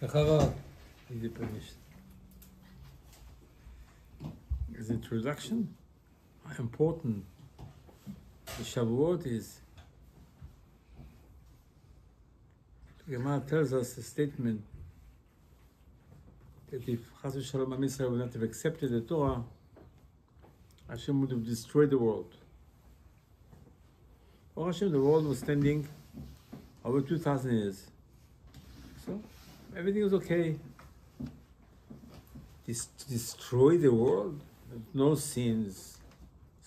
Pekod. Is it finished? Is introduction? How important the Shavuot is. The Gemara tells us a statement that if Chas v'Shalom Am Yisrael would not have accepted the Torah, Hashem would have destroyed the world. For Hashem, the world was standing over 2,000 years. So everything was okay. To destroy the world, no sins.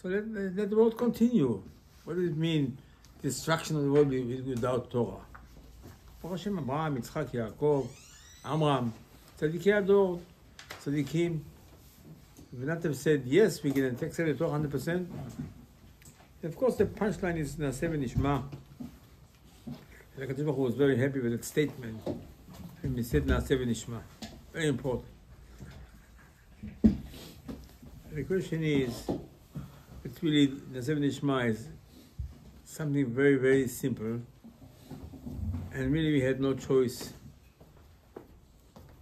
So let the world continue. What does it mean, destruction of the world without Torah? For Hashem, Abraham, Yitzchak, Yaakov, Amram, Tzadikei Ador, Tzadikim, would not have said, yes, we can accept the Torah 100%. Of course, the punchline is Naaseh v'Nishma. The Kadosh Baruch Hu was very happy with that statement. And he said Naaseh v'Nishma. Very important. The question is, it's really, Naaseh v'Nishma is something very, very simple. And really we had no choice.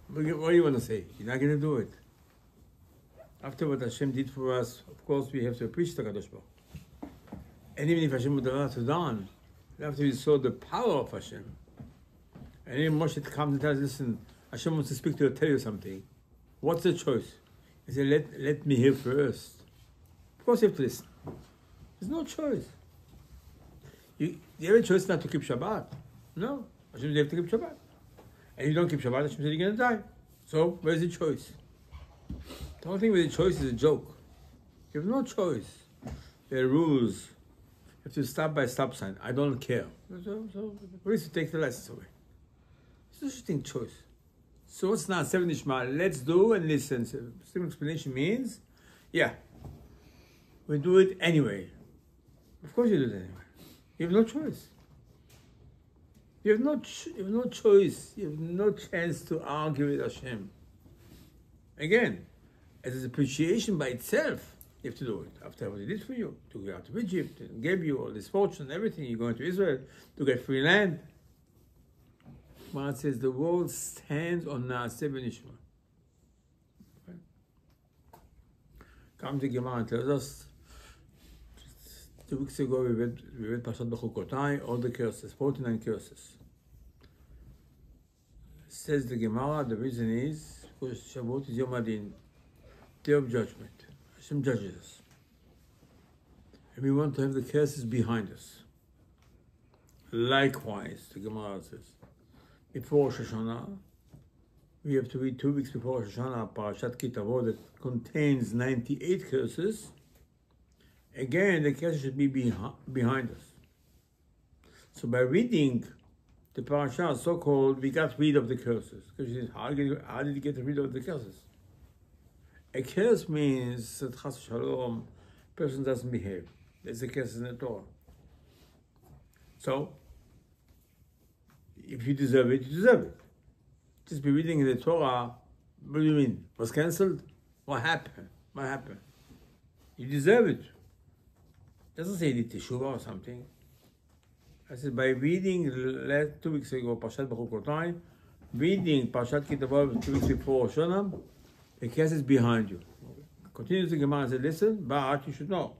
What do you want to say? You're not going to do it. After what Hashem did for us, of course we have to appreciate the Kadosh Baruch Hu. And even if Hashem would have allowed to done, after we saw the power of Hashem, and then Moshe comes and tells us, listen, Hashem wants to speak to you, tell you something. What's the choice? He said, let me hear first. Of course you have to listen. There's no choice. You have a choice not to keep Shabbat. No. Hashem said you have to keep Shabbat. And if you don't keep Shabbat, Hashem said you're going to die. So, where's the choice? The whole thing with the choice is a joke. You have no choice. There are rules. You have to stop by stop sign. I don't care. So what is to take the license away? It's an interesting choice. So what's not seven Ishmael? Let's do and listen. So simple explanation means, yeah, we do it anyway. Of course you do it anyway. You have no choice. You have no choice. You have no chance to argue with Hashem. Again, as an appreciation by itself, you have to do it. After what He did for you, to go out of Egypt, and gave you all this fortune, everything, you're going to Israel, to get free land. It says the world stands on Naaseh v'Nishma. Come to Gemara and tells us, 2 weeks ago we read Parashat Bechukotai, all the curses, 49 curses. Says the Gemara, the reason is because Shavuot is Yom Adin, Day of Judgment. Hashem judges us. And we want to have the curses behind us. Likewise, the Gemara says, before Rosh Hashanah, we have to read 2 weeks before Rosh Hashanah, Parashat Ki Tavo, that contains 98 curses. Again, the curses should be behind us. So by reading the parasha, so-called, we got rid of the curses. Because you say, how did you get rid of the curses? A curse means that Chas v'Shalom, person doesn't behave. There's a curse in the Torah. So, if you deserve it, you deserve it. Just be reading in the Torah, what do you mean? Was cancelled? What happened? What happened? You deserve it. It doesn't say you did teshuvah or something. I said, by reading 2 weeks ago, Parashat Bechukotai, reading Parashat Ki Tavo 2 weeks before Rosh Hashanah, the case is behind you. Continues the Gemara and said, listen, but you should know.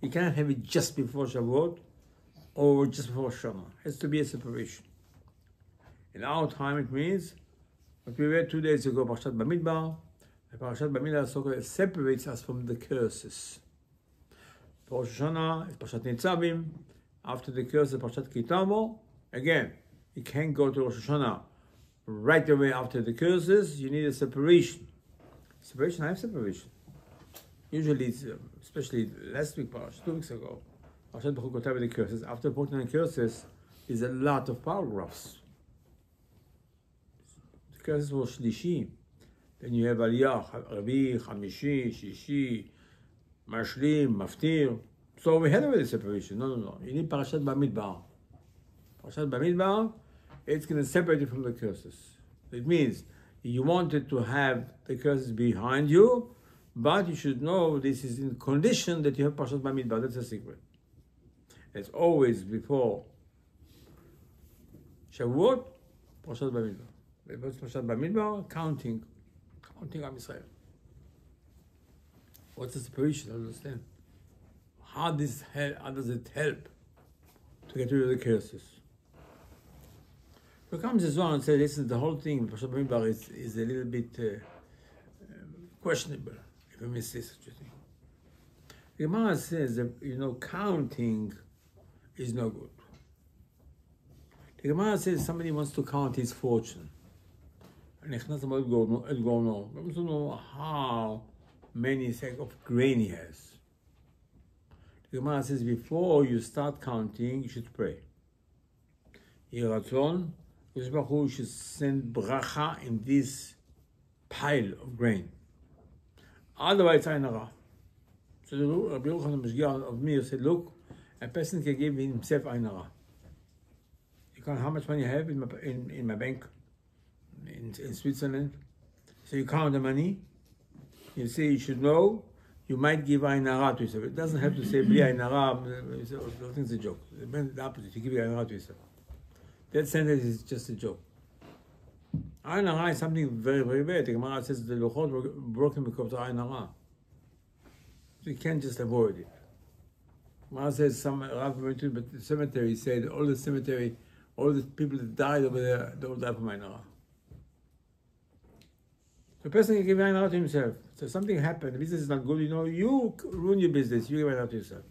You cannot have it just before Shavuot or just before Rosh Hashanah. It has to be a separation. In our time, it means what we read 2 days ago, Parashat Bamidbar. The Parashat Bamidbar so-called separates us from the curses. For Rosh Hashanah, it's Parashat Nitzavim. After the curse of Parashat Ki Tavo, again, you can't go to Rosh Hashanah right away after the curses. You need a separation. Separation, I have separation. Usually, it's, especially last week, 2 weeks ago, Parashat Bechukotai with the curses. After 49 curses, is a lot of paragraphs. The curses were Shlishi. Then you have Aliyah, Rabi, Chamishi, Shishi, Mashlim, Maftir. So we had already separation. No. You need Parashat Bamidbar. Parashat Bamidbar, it's going to separate you from the curses. It means you wanted to have the curses behind you, but you should know this is in condition that you have Parashat Bamidbar. That's a secret. It's always before Shavuot, Parashat Bamidbar. Counting Am Israel. What's the separation? I don't understand. How does it help to get rid of the curses? So comes this one and says, listen, the whole thing is a little bit questionable, if I may say such a thing. The Gemara says that, counting is no good. The Gemara says somebody wants to count his fortune. And he wants to know how many sacks of grain he has. The Gemara says before you start counting, you should pray. Yiratzon, you should send bracha in this pile of grain. Otherwise, it's Ainara. So the Rabbi Aderet of me said, look, a person can give himself Ainara. You count how much money I have in my bank in Switzerland. So you count the money. You say you should know. You might give Ainara to yourself. It doesn't have to say Bli Ainara. I think it's a joke. The opposite. You give Ainara to yourself. That sentence is just a joke. Ainara is something very, very bad. The Gemara says the Luchot were broken because of Ainara. So you can't just avoid it. Gemara says some Rav went to the cemetery. He said all the people that died over there, they all died from Ainara. The person can give Ainara to himself. So something happened, the business is not good, you ruin your business, you give Ainara to yourself.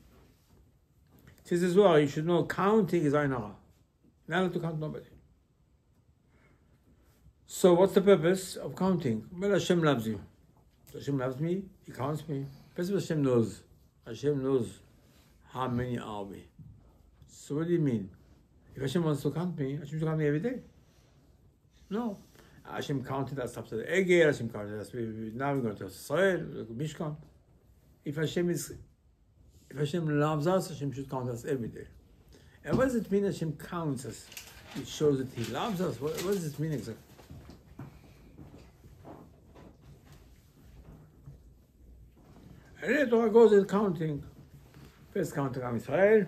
It says as well, you should know counting is Ainara. Not to count nobody. So what's the purpose of counting? Well, Hashem loves you. Hashem loves me, He counts me. First of all, Hashem knows. Hashem knows how many are we. So what do you mean? If Hashem wants to count me, Hashem should count me every day. No. Hashem counted us after the Egel, Hashem counted us. Now we're going to Israel, Mishkan. If Hashem loves us, Hashem should count us every day. And what does it mean Hashem counts us? It shows that He loves us. What does it mean exactly? And then the Torah goes with counting. First counting Am Israel.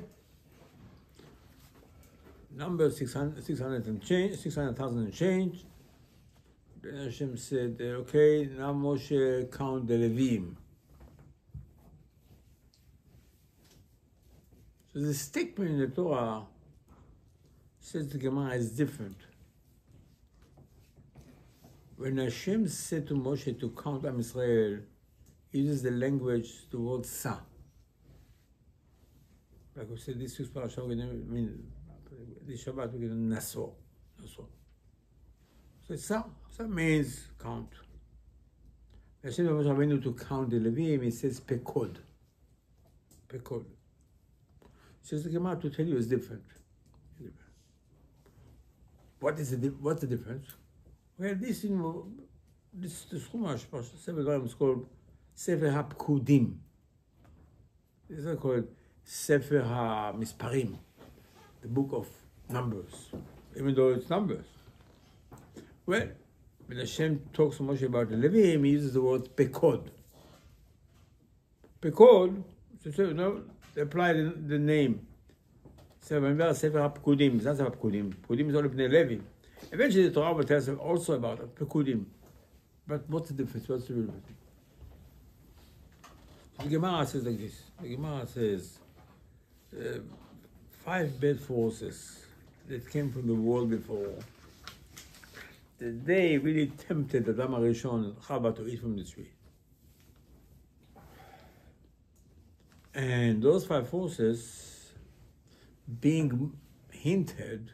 Number 600,000 and change. Then Hashem said, okay, now Moshe count the Levim. So the statement in the Torah says the Gemara is different. When Hashem said to Moshe to count Am Israel, he uses the language, the word sa. Like we said, this week's parasha, this Shabbat we get Nasso. So sa means count. Hashem was Rabbeinu to count the Levim, he says Pekod. Says the Gemara to tell you is different. What's the difference? Well, this Chumash, Sefer Dvarim, is called Sefer HaPekudim. This is called Sefer HaMisparim, the book of numbers, even though it's numbers. Well, when Hashem talks so much about the Levim, he uses the word Pekod. Pekod, they apply the name. So remember, Sefer HaPekudim, it's not Sefer HaPekudim. Pekudim is only Bnei Levi. Eventually, the Torah will tell us also about Pekudim. But what's the difference? What's the real difference? The Gemara says like this. The Gemara says, 5 bad forces that came from the world before, that they really tempted Adam HaRishon and Chava to eat from the tree. And those 5 forces being hinted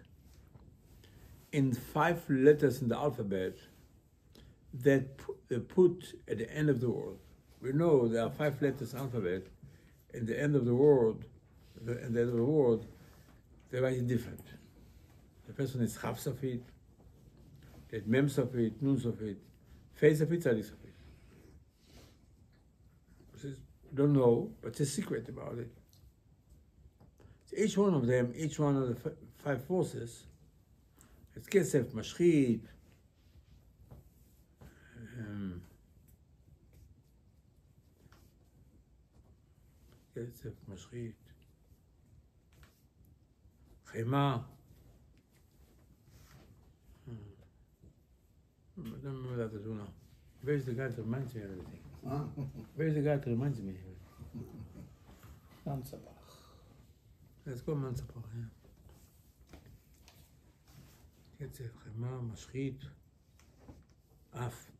in 5 letters in the alphabet that they put at the end of the word. We know there are 5 letters in the alphabet. At the end of the word, they write it different. The first one is Chaf Safit, that Mem Safit, Nun Safit, Fei Safit, Tzadik Safit. Don't know, but it's a secret about it. So each one of them, each one of the 5 forces, it's Kesef, Mashchit, Kesef, Mashchit, Chema, I don't remember that as well now. Where's the guy that reminds me of everything? Where's the guy that reminds me of everything? Mansapach. Let's go Mansapach, yeah. קצף, חמר, משחית, אף.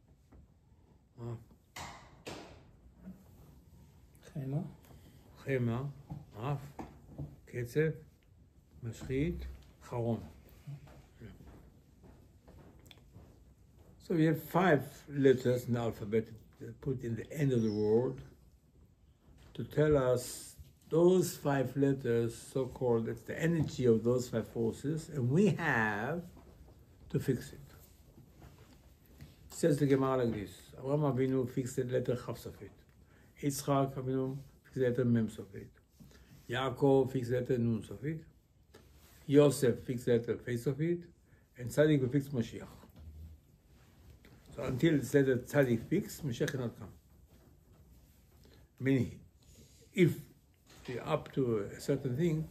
חמר, אף, קצף, משחית, חרון. So we have 5 letters in the alphabet put in the end of the word to tell us those 5 letters, so-called, it's the energy of those 5 forces, and we have to fix it. Says the Gemara like this: Avraham Avinu fixed the letter Chaf Sofit. Yitzchak Avinu fixed the letter Mem Sofit. Yaakov fixed the letter Nun Sofit. Yosef fixed the letter Fei Sofit. And Tzadik will fix Mashiach. So until this letter Tzadik fixed, Mashiach cannot come. Meaning, if you're up to a certain thing,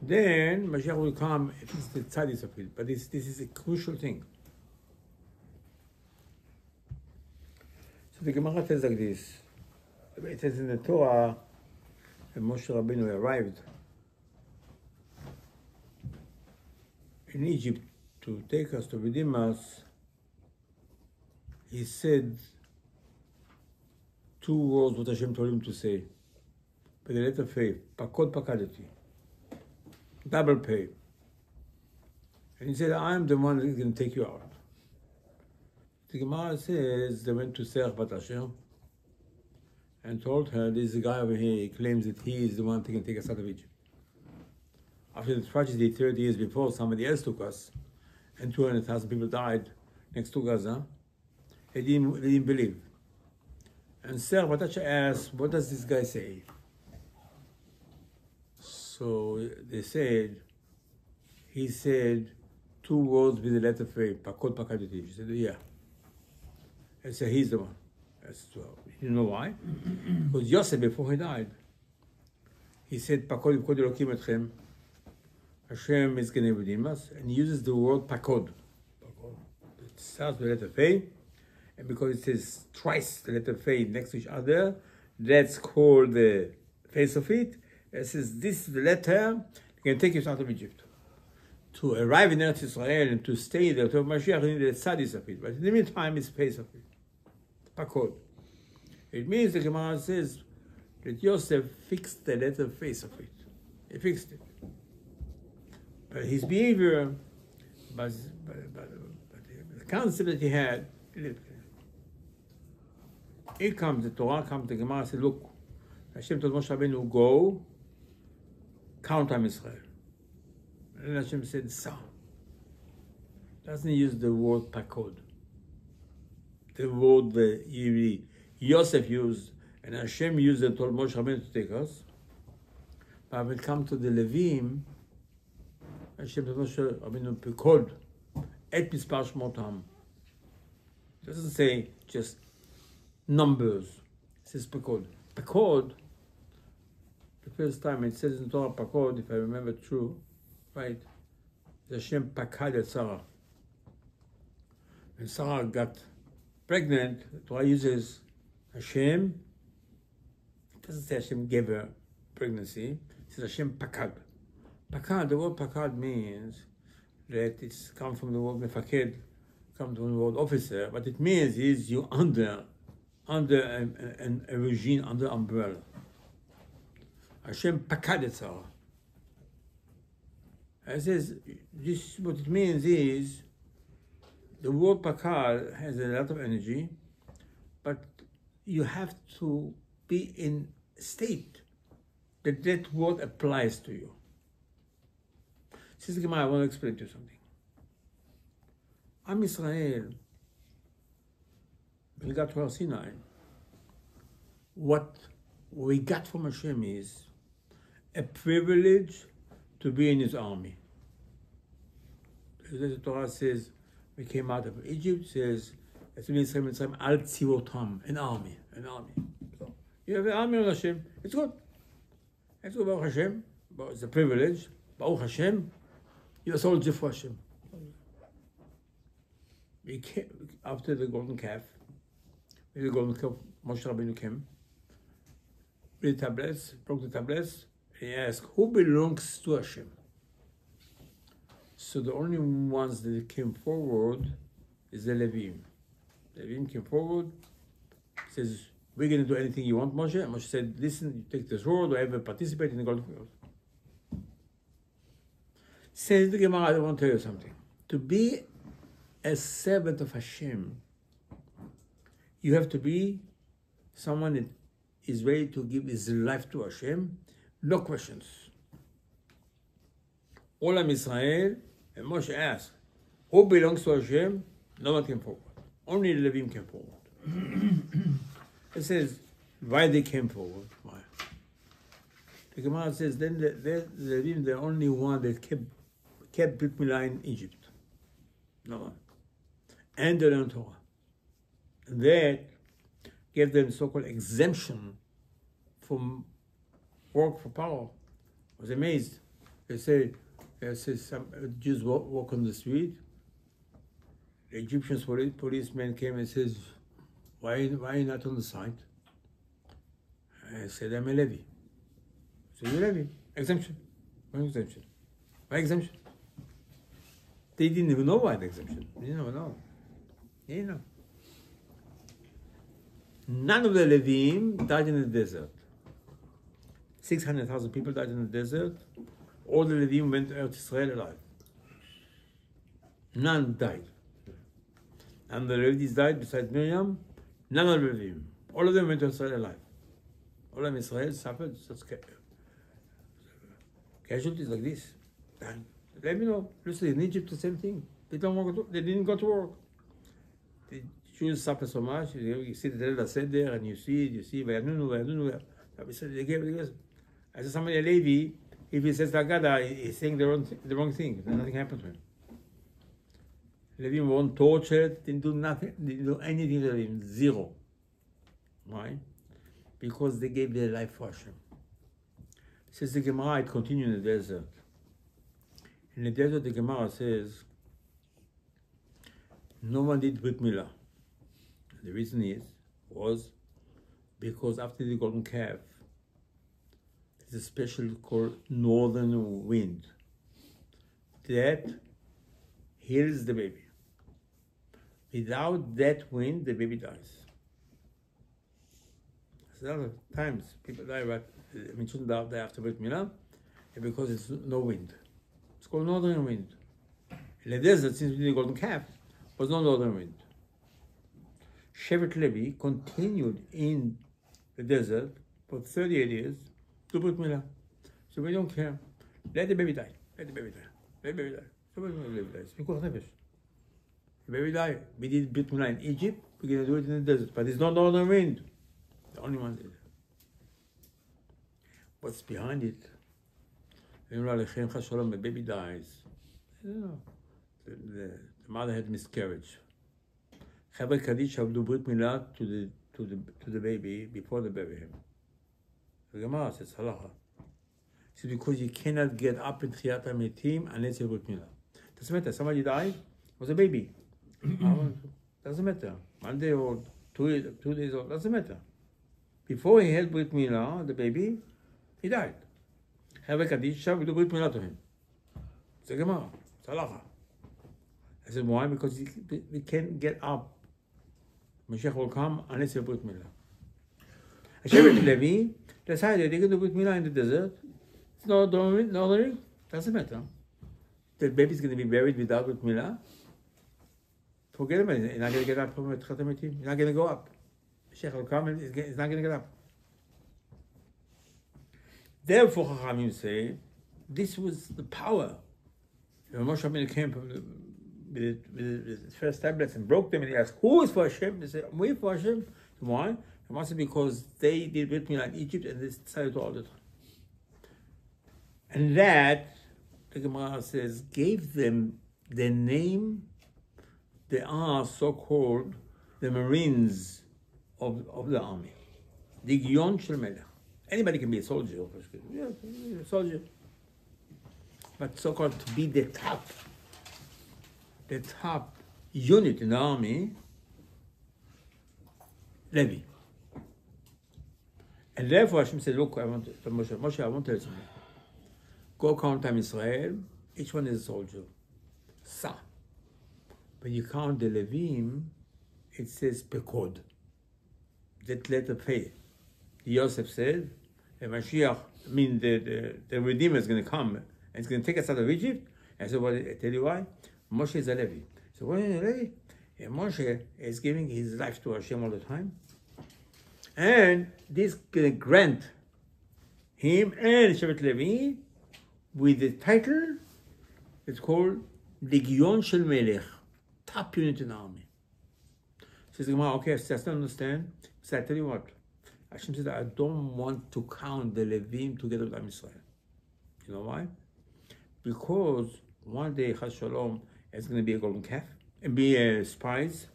then Mashiach will come if it's the Tzadik Sofit. But this is a crucial thing. So the Gemara tells like this. It says in the Torah, when Moshe Rabbeinu arrived in Egypt to take us, to redeem us, he said 2 words what Hashem told him to say. By the letter Pei, Pekod Pakadati, double pay. And he said, I am the one that is going to take you out. The Gemara says they went to Serach Bat Asher and told her, this is the guy over here, he claims that he is the one that can take us out of Egypt. After the tragedy 30 years before, somebody else took us, and 200,000 people died next to Gaza. They didn't believe. And Serach Bat Asher asked, what does this guy say? So they said, he said 2 words with the letter Pei, Pekod Pakadati. She said, yeah. I said, he's the one. I said, well, you know why? Because Yosef, before he died, he said, Pekod Pekod Elokim Etchem. Hashem is going to redeem us. And he uses the word Pekod. It starts with the letter Pei. And because it says twice the letter Pei next to each other, that's called the face of it. It says, this is the letter that can take us out of Egypt. To arrive in Eretz Israel and to stay there, to have Mashiach, you need the tzadis of it. But in the meantime, it's face of it. Pekod. It means the Gemara says that Yosef fixed the letter face of it. He fixed it. But his behavior, but the concept that he had, it comes, the Torah comes, the Gemara says, look, Hashem told Moshe Rabbeinu, go, count on Israel. And Hashem said, Sa. Doesn't use the word Pekod. The word that Yosef used and Hashem used and told Moshe Rabbeinu to take us. But when it comes to the Levim, Hashem told Moshe Rabbeinu, Pekod, et mispar shmotam. It doesn't say just numbers. It says Pekod. Pekod, the first time it says in Torah Pekod, if I remember true, right? Hashem pakad Sarah. When Sarah got pregnant, the Torah uses Hashem. It doesn't say Hashem gave her pregnancy. It says Hashem pakad. Pakad, the word pakad means that it's come from the word mefaked, come from the word officer. What it means is you under a regime, under umbrella. Hashem pakad Sarah. It says, this, what it means is, the word pakad has a lot of energy, but you have to be in state that that word applies to you. Says the Gemara, I want to explain to you something. Am Israel, when we got to Har Sinai, what we got from Hashem is a privilege to be in his army. The Torah says, we came out of Egypt, says, al tzivotam, an army. So, you have an army of Hashem, it's good. It's good, Baruch Hashem, but it's a privilege. Baruch Hashem, you're a soldier for Hashem. after the golden calf, Moshe Rabbeinu came with the tablets, broke the tablets, and he asked, who belongs to Hashem? So the only ones that came forward is the Levim. The Levim came forward, says, we're going to do anything you want, Moshe. And Moshe said, listen, you take this sword, or ever participate in the golden field. Says the Gemara, I want to tell you something. To be a servant of Hashem, you have to be someone that is ready to give his life to Hashem, no questions. Olam Israel, and Moshe asked, who belongs to Hashem? No one came forward. Only the Levim came forward. It says, why they came forward? Why? The Gemara says, then the Levim, the only one that kept Brit Milah in Egypt. No one. And they learned Torah. And that gave them so-called exemption from work for power. I was amazed. They say some Jews walk on the street. The Egyptian policeman came and says, why are you not on the site? I said, I'm a Levi. So you're a Levi. Exemption. Why exemption? Why exemption? They didn't even know why the exemption. They didn't even know. They didn't know. None of the Levim died in the desert. 600,000 people died in the desert. All the Levim went to Eretz Israel alive. None died. And the Levites died besides Miriam. None of the Levim. All of them went to Israel alive. All of Israel suffered such casualties like this. Let me know. Listen, in Egypt, the same thing. They didn't go to work. The Jews suffer so much. You see the Tel said there, and you see, Vayanunu. They gave. I said, somebody, a Levi, if he says Tagada, he's saying the wrong thing. Nothing happened to him. Levim weren't tortured, didn't do nothing, didn't do anything to Levim, zero. Why? Because they gave their life for Hashem. Says the Gemara, it continued in the desert. In the desert, the Gemara says, no one did Brit Milah. The reason was because after the golden calf, there's a special called northern wind that heals the baby. Without that wind, the baby dies. A lot of times people die, but we shouldn't die after Brit Milah, because it's no wind. It's called northern wind. In the desert, since the golden calf, was no northern wind. Shevet Levi continued in the desert for 38 years to Brit Milah. So we don't care. Let the baby die. Let the baby die. Let the baby die. So let the baby die. It's Pekod Nefesh. The baby died. We did Brit Milah in Egypt. We're going to do it in the desert. But it's not northern wind. The only one did. What's behind it? The baby dies. I don't know. The mother had miscarriage. Chaver Kaddish have do Brit Milah to the baby before the baby. The Gemara says halacha. It's because you cannot get up in Tchiyat HaMetim unless you Brit Milah. Doesn't matter. Somebody died, was a baby. Doesn't matter. 1 day old, 2 days old. Doesn't matter. Before he had Brit Milah, the baby, he died. Chaver Kaddish will do Brit Milah to him. It's the Gemara. It's halacha. I said, why? Because we can't get up. Mashiach will come unless you Brit Milah. Shevet Levi decided they're going to Brit Milah in the desert. It's not northern, doesn't matter. The baby's going to be buried without Brit Milah. Forget about it. He's not going to get up from Tchiyat HaMetim. He's not going to go up. Mashiach will come and he's not going to get up. Therefore, Chachamim say, this was the power. When Moshe Rabbeinu came from with the first tablets and broke them, and he asked, who is for Hashem? They said, we for Hashem. Why? It must be because they did Brit Milah in Egypt and they decided to all the time. And that, the Gemara says, gave them the name. They are so-called the Marines of the army. The Gion Shel Melech. Anybody can be a soldier. Yeah, a soldier. But so-called to be the top unit in the army, Levi. And therefore Hashem said, look, I want to Moshe, I want to tell you something. Go count time Israel, each one is a soldier. Sa. When you count the Levim, it says Pekod. That letter P. Yosef said, the Mashiach, the Redeemer is going to come and it's going to take us out of Egypt. And so, I tell you why? Moshe is a Levi. So, why is a Levi? And Moshe is giving his life to Hashem all the time. And this going to grant him and Shevet Levi with the title, it's called Legion Shel Melech, top unit in the army. Says Gemara, okay, I still understand. So I tell you what, Hashem said, I don't want to count the Levim together with Am Yisrael. You know why? Because one day, Chas Shalom, it's going to be a golden calf and be spies,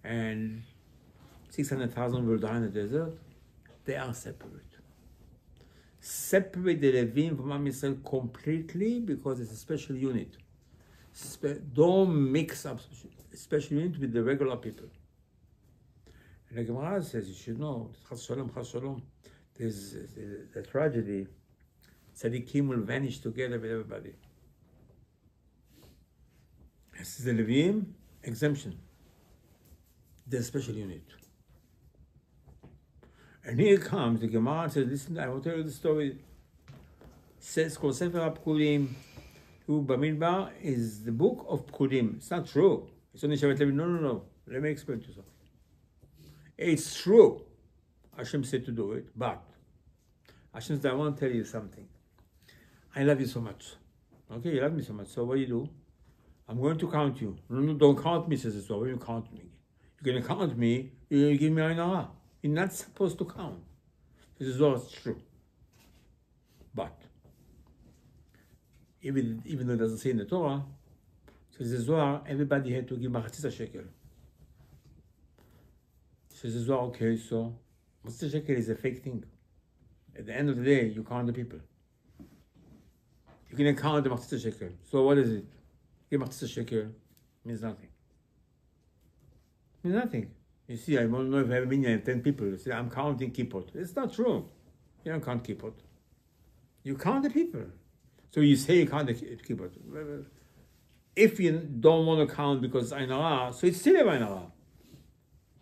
and 600,000 will die in the desert. They are separate. Separate the Levim from Am Yisrael completely because it's a special unit. Don't mix up a special unit with the regular people. And the Gemara says, you should know, Chas Shalom, there's the tragedy. Tzaddikim will vanish together with everybody. This is the Levim exemption. They're a special unit. And here comes the Gemara and says, listen, I will tell you the story. It says, called Sefer HaPekudim, who Bamidbar is the book of Pekudim. It's not true. It's only Shevet Levi. No. Let me explain to you something. It's true. Hashem said to do it, but Hashem said, I want to tell you something. I love you so much. Okay, you love me so much. So what do? I'm going to count you. No, don't count me, says the Zohar. When you count me, you're going to count me, you're going to give me Ayin Hara. You're not supposed to count. This is all true. But, even though it doesn't say in the Torah, says the Zohar, everybody had to give Machatzis shekel. Says the Zohar, okay, so Machatzis shekel is a fake thing. At the end of the day, you count the people. You can count the Machatzis shekel. So what is it? Give Machatzis shekel means nothing. Means nothing. You see, I don't know if I have a minyan of 10 people. You say, I'm counting kippot. It's not true. You don't count kippot. You count the people. So you say you count the kippot. If you don't want to count because it's Ayin Hara, so it's still a Ayin Hara.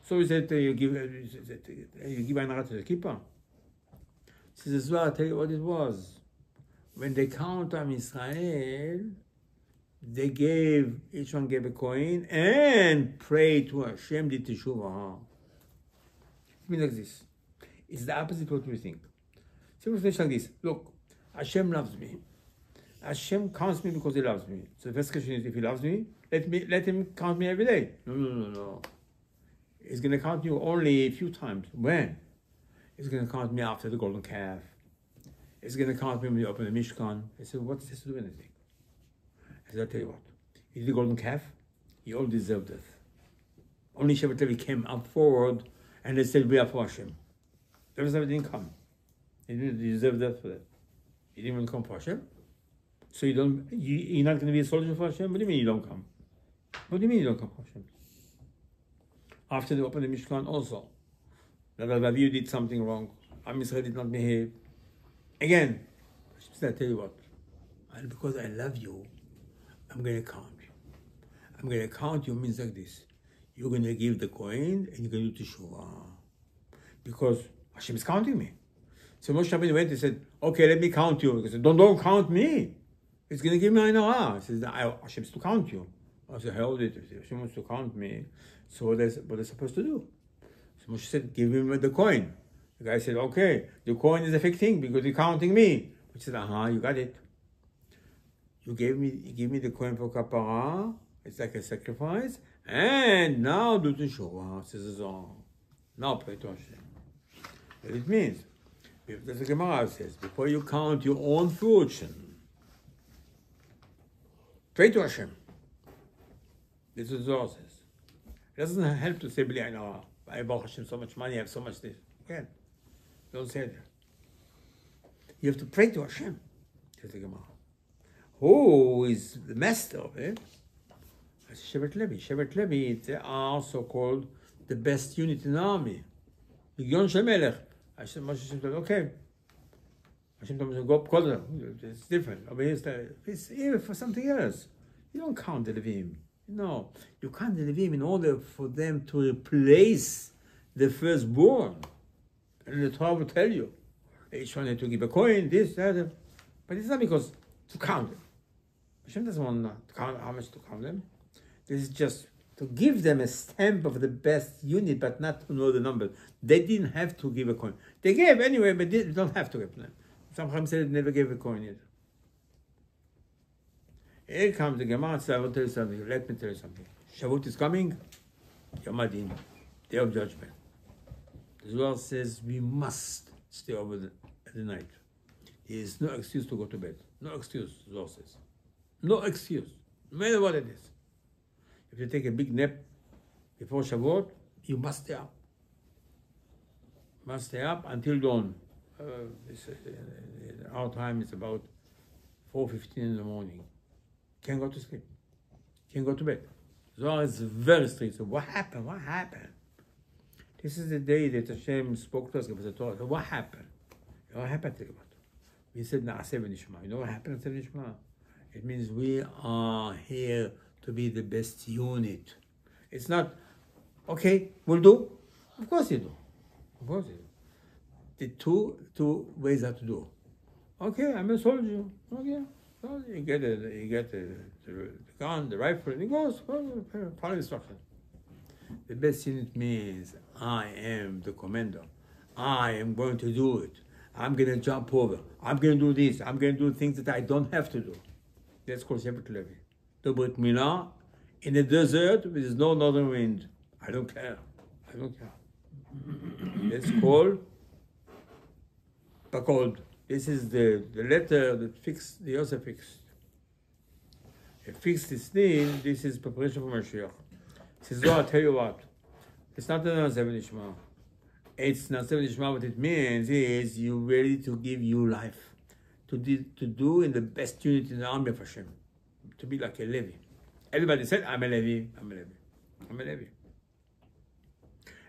So is it you give Ayin Hara to the kippah? Says as well, I'll tell you what it was. When they count Am Yisrael, they gave, each one gave a coin and prayed to Hashem the Teshuvah. It means like this. It's the opposite of what we think. So we finish like this. Look, Hashem loves me. Hashem counts me because he loves me. So the first question is, if he loves me, let him count me every day. No. He's going to count you only a few times. When? He's going to count me after the golden calf. He's going to count me when you open the Mishkan. I said, what does this do with anything? I said, I'll tell you what. He did the golden calf. He all deserved death. Only Shevet Levi came up forward and they said, we are for Hashem. The rest of it didn't come. He didn't deserve death for that. He didn't even come for Hashem. So you're not going to be a soldier for Hashem? What do you mean you don't come? What do you mean you don't come for Hashem? After they opened the Mishkan also, that you did something wrong. Am Yisrael did not behave. Again, I tell you what, and because I love you, I'm going to count you. I'm going to count you means like this. You're going to give the coin and you're going to do Teshuvah. Because Hashem is counting me. So Moshe Rabbeinu went and said, okay, let me count you. He said, don't count me. It's going to give me Ayin Hara. He says, Hashem is to count you. I said, hold it. If Hashem wants to count me, so what are they supposed to do? So Moshe said, give him the coin. The guy said, okay, the coin is a fake thing because you're counting me. He said, you got it. You give me the coin for kapara. It's like a sacrifice. And now do Teshuvah, says the Zohar. Now pray to Hashem. What it means, as the Gemara says, before you count your own fortune, pray to Hashem. This is what the Zohar says. It doesn't help to say, B'li Ayin Hara. I have Hashem so much money, I have so much this. Again, don't say that. You have to pray to Hashem, says the Gemara. Who is the master of it? That's Shevet Levi. Shevet Levi, they are also called the best unit in the army. Legion Shemelech. Moshe said, okay. Hashem told me, go call them. It's different. It's even for something else. You don't count the Levim. No. You count the Levim in order for them to replace the firstborn. And the Torah will tell you. Each one had to give a coin, this, that. But it's not because to count them. Hashem doesn't want to count how much to count them. This is just to give them a stamp of the best unit, but not to know the number. They didn't have to give a coin. They gave anyway, but they don't have to give them. Some said never gave a coin yet. Here comes the Gemara and says, I will tell you something. Let me tell you something. Shavuot is coming. Yom Adin, Day of Judgment. The Zohar says we must stay over the night. There is no excuse to go to bed. No excuse, the Zohar says. No excuse, no matter what it is. If you take a big nap before Shavuot, you must stay up. Must stay up until dawn. Our time is about 4:15 in the morning. Can't go to sleep. Can't go to bed. Zohar is very strict. So what happened? What happened? This is the day that Hashem spoke to us about the Torah. So what happened? What happened? We said Naaseh v'nishma. You know what happened at Nishma? It means we are here to be the best unit. It's not, okay, we'll do. Of course you do. Of course you do. The two ways how to do. Okay, I'm a soldier. Okay, well, you get the gun, the rifle, and it goes. Follow instruction. The best unit means I am the commander. I am going to do it. I'm going to jump over. I'm going to do this. I'm going to do things that I don't have to do. That's called Shevet Levi. The Brit Milah in the desert with no northern wind. I don't care. I don't care. That's called Pekod. This is the letter that fixed, the Yosef fixed. It fixed this thing, this is preparation for Mashiach. Says, I'll tell you what, it's not the Naaseh v'nishma. It's Naaseh v'nishma. What it means is you're ready to give your life, to do in the best unit in the army of Hashem, to be like a Levi. Everybody said, I'm a Levi, I'm a Levi, I'm a Levi.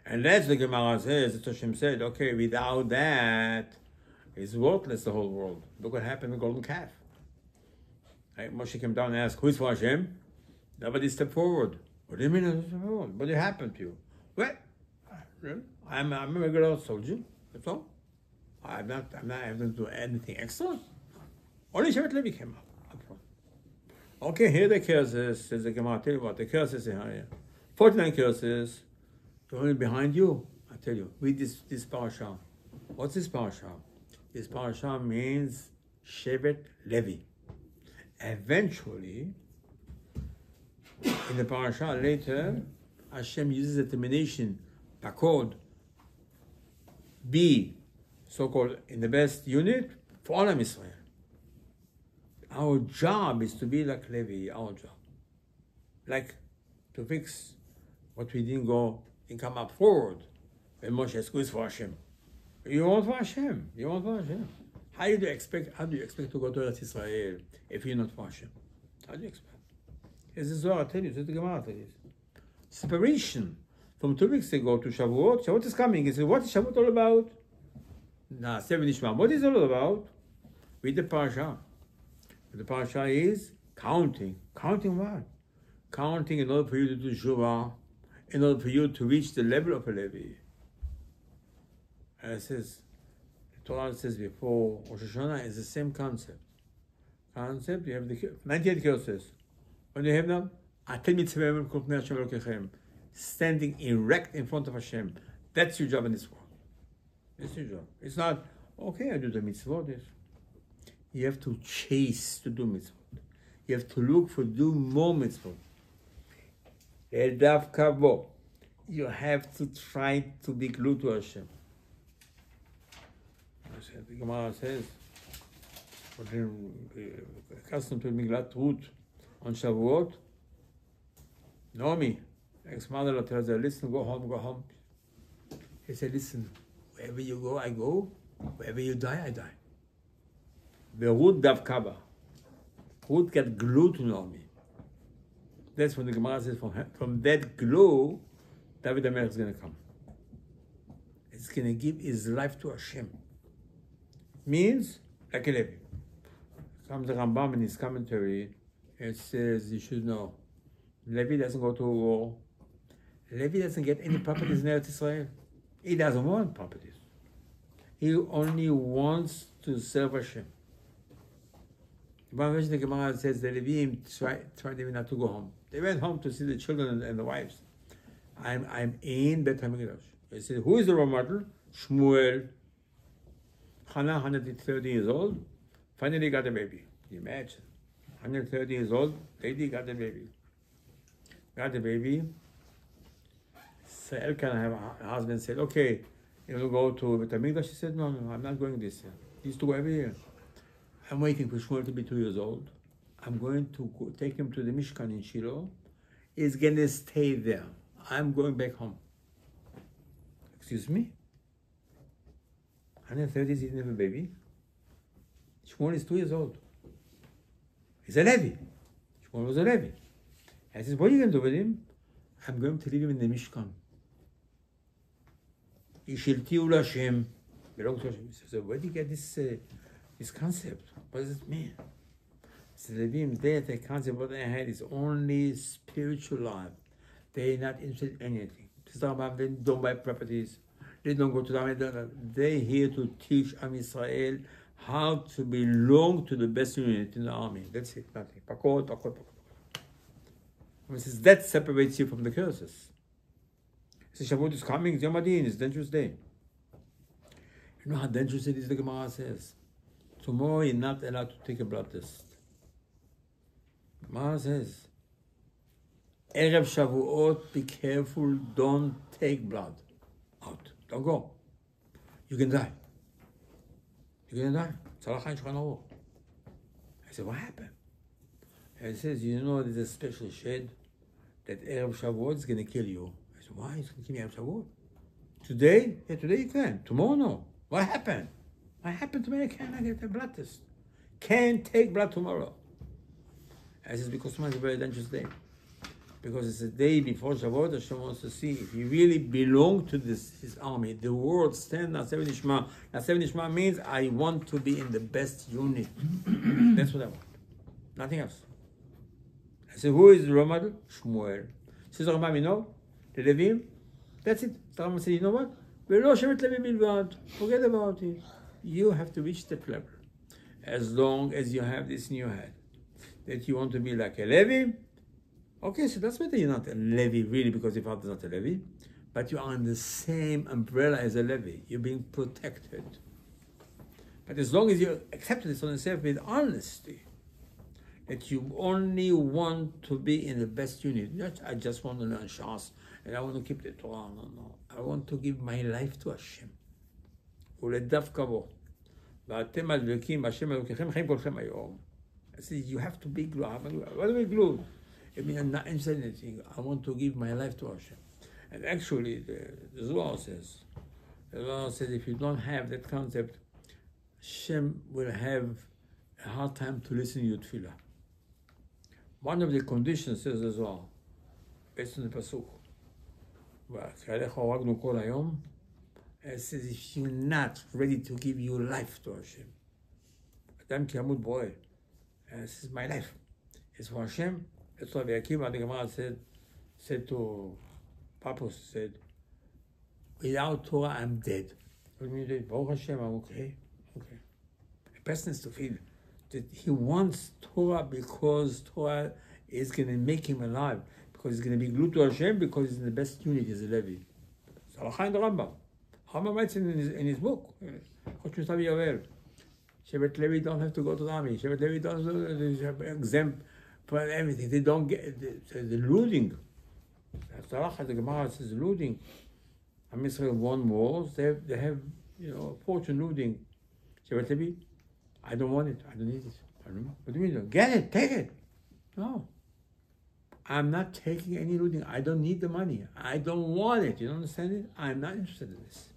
And that's the Gemara says, that Hashem said, okay, without that, it's worthless, the whole world. Look what happened with the golden calf. Right? Moshe came down and asked, who is for Hashem? Nobody stepped forward. What do you mean? What happened to you? Well, I'm a regular soldier. That's all. I haven't do anything extra. Only Shevet Levi came up front. Okay, here the curses, says the Gemara. Tell you what, the curses here. 49 curses. They're only behind you. I tell you, read this parasha. What's this parasha? This parasha means Shevet Levi. Eventually, in the parasha later, Hashem uses the termination, Pekod, be so-called in the best unit for all of Israel. Our job is to be like Levi, our job. Like to fix what we didn't come up forward when Moshe asked, who is for Hashem? You want for Hashem. You want for Hashem. How do you expect to go to Eretz Israel if you're not for Hashem? How do you expect? This is what I tell you. This is the Gemara tell you. Separation from 2 weeks ago to Shavuot. Shavuot is coming. He said, what is Shavuot all about? Naaseh v'nishma. What is it all about? Read the parasha. The parasha is counting. Counting what? Counting in order for you to do Shuvah, in order for you to reach the level of a Levi. And it says, the Torah says before Rosh Hashanah is the same concept. You have the 98 curses. When you have them, standing erect in front of Hashem. That's your job in this world. That's your job. It's not, okay, I do the mitzvot. Yes. You have to chase to do mitzvot. You have to look for do more mitzvot. You have to try to be glued to Hashem. The Gemara says, accustomed to Miglat Ruth on Shavuot, Naomi, ex-mother, tells her, listen, go home, go home. He said, listen, wherever you go, I go. Wherever you die, I die. The Ruth Davkaba. Ruth got glued to Naomi. That's when the Gemara says from that glow, David HaMelech is going to come. It's going to give his life to Hashem. Means, like a Levi. Comes the Rambam in his commentary, it says, you should know, Levi doesn't go to war. Levi doesn't get any properties in Eretz Israel. He doesn't want properties. He only wants to serve Hashem. One version of the Gemara says the Leviim tried even not to go home. They went home to see the children and the wives. I'm in Bet HaMikdash. They said, who is the role model? Shmuel. Hannah, 130 years old, finally got a baby. You imagine. 130 years old, lady got a baby. Got a baby. So Elkanah, her husband, said, okay, you will go to Bet HaMikdash. She said, no, I'm not going this year. He used to go every year. I'm waiting for Shmuel to be 2 years old. I'm going to take him to the Mishkan in Shiloh. He's going to stay there. I'm going back home. Excuse me? 130 he didn't have a baby. Shmuel is 2 years old. He's a Levi. Shmuel was a Levi. I says, what are you going to do with him? I'm going to leave him in the Mishkan. Yishiltiu Hashem. Belongs to Hashem. He says, where do you get this concept? What does it mean? So the Levim, the concept what they had is only spiritual life. They're not interested in anything. They don't buy properties. They don't go to the They're here to teach Am Yisrael how to belong to the best unit in the army. That's it, nothing. Pekod, Pekod, Pekod. That separates you from the curses. So Shavuot is coming, it's Yom Adin, it's a dangerous day. You know how dangerous it is, the Gemara says. Tomorrow you're not allowed to take a blood test. Gemara says, Erev Shavuot, be careful, don't take blood out. Don't go. You can die. You're going to die. Tzalachai Shulchan Aruch. I said, what happened? And it says, you know, there's a special shed that Erev Shavuot is going to kill you. I said, why? It's going to kill me Erev Shavuot? Today? Yeah, today you can. Tomorrow, no. What happened? What happened to me? I cannot get a blood test. Can't take blood tomorrow. I said, because tomorrow is a very dangerous day. Because it's a day before Shavuot, Hashem wants to see if you really belong to his army. The word stand Nasev Nishma. Nasev Nishma means I want to be in the best unit. That's what I want. Nothing else. I said, who is the role model? Shmuel. Says the Rambam, you know, the Levim, that's it. The Rambam said, you know what? Forget about it. You have to reach that level. As long as you have this in your head, that you want to be like a Levi, okay, so that's better. You're not a Levi really because your father's not a Levi, but you are in the same umbrella as a Levi. You're being protected. But as long as you accept this on yourself with honesty, that you only want to be in the best unit. Not, I just want to learn Shas and I want to keep the Torah. No. I want to give my life to Hashem. ולדווקא בו. ואתם הדבקים בהשם אלוקיכם חיים כולכם היום. I said, you have to be glued. What do we glue? I mean, I'm not interested in anything. I want to give my life to Hashem. And actually, the Zohar says, if you don't have that concept, Hashem will have a hard time to listen to your tefillah. One of the conditions, says the Zohar, based on the Pasuk, it says, if you're not ready to give your life to Hashem, Adam ki yamut bo'el. This is my life. It's for Hashem. That's why Rabbi Akiva, the Gemara said to Papas, said, without Torah, I'm dead. What do you mean? Baruch Hashem, I'm okay. Okay. A person has to feel that he wants Torah because Torah is going to make him alive, because he's going to be glued to Hashem, because he's in the best unit as a Levi. Salachai and the Rambam. Rambam writes in his book, Shevet Levi don't have to go to the army. Shevet Levi don't have exempt for everything. They don't get the looting. The Gemara says looting. Am Yisrael won wars. They have fortune looting. Shevet Levi, I don't want it. I don't need it. I don't know. What do you mean? Get it. Take it. No. I'm not taking any looting. I don't need the money. I don't want it. You don't understand it? I'm not interested in this.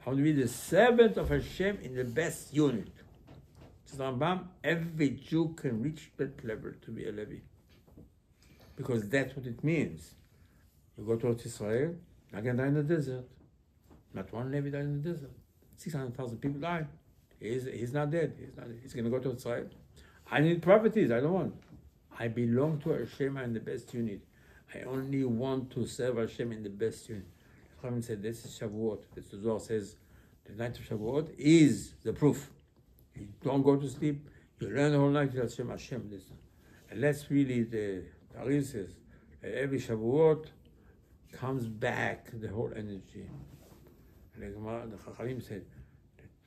I want to be the servant of Hashem in the best unit. Says Rambam, every Jew can reach that level to be a Levi. because that's what it means. You go to Israel, not going to die in the desert. Not one Levi died in the desert. 600,000 people died. He's not dead. He's going to go to Israel. I need properties. I don't want. I belong to Hashem and the best unit. I only want to serve Hashem in the best unit. Chachamim said, this is Shavuot. The Zohar says, the night of Shavuot is the proof. You don't go to sleep. You learn the whole night with Hashem. Listen. And that's really the Ari says, that every Shavuot comes back the whole energy. And the Chachamim said,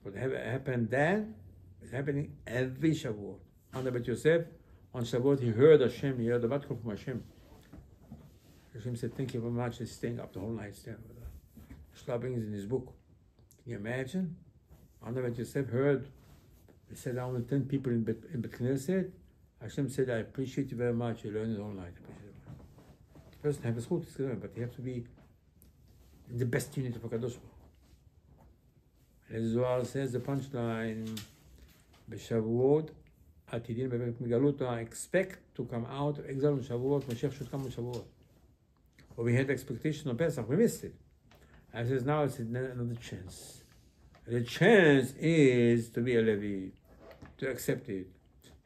what happened then is happening every Shavuot. On the Bet Yosef, on Shavuot, he heard Hashem, he heard the Vat Kol from Hashem. Hashem said, thank you very much. He's staying up the whole night. Schlapping is in his book. Can you imagine? On the Bet Yosef heard, he said, only 10 people in Bet Knesset. Hashem said, I appreciate you very much. You learned the whole night. The person has a school to learn, but you have to be in the best unit of HaKadosh Baruch Hu. As Zohar says, the punchline, B'Shavuot, Atidin B'Beit Megaluta, expect to come out of exile on Shavuot, Mashiach should come on Shavuot. But we had the expectation of Pesach, we missed it. And says now it's another chance. The chance is to be a Levi, to accept it.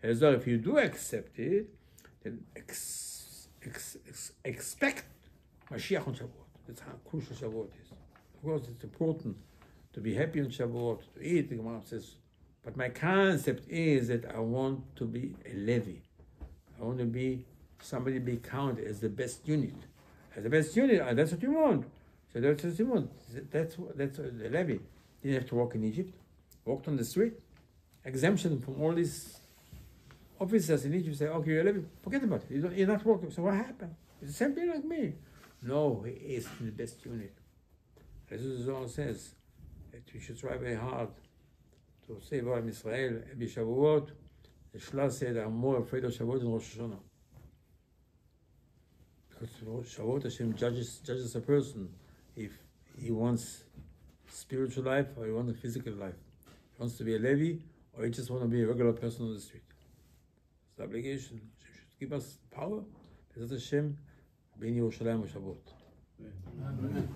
As though if you do accept it, then expect Mashiach on Shavuot. That's how crucial Shavuot is. Of course, it's important to be happy on Shavuot, to eat, the Gemara says. But my concept is that I want to be a Levi. I want to be somebody be counted as the best unit. As the best unit, that's what you want. So that's what you want. That's the Levi. You didn't have to walk in Egypt. Walked on the street. Exemption from all these officers in Egypt say, okay, you're a Levi. Forget about it. You're not working. So what happened? It's the same thing like me. No, he is in the best unit. As the Zohar says, that we should try very hard to save our Israel. Every Shavuot, the Shla said, I'm more afraid of Shavuot than Rosh Hashanah. Because Shavuot, Hashem judges a person if he wants spiritual life or he wants a physical life. He wants to be a Levi or he just wants to be a regular person on the street. It's the obligation. Hashem should give us power. Bezat Hashem, Ben Yerushalayim Shavuot. Amen.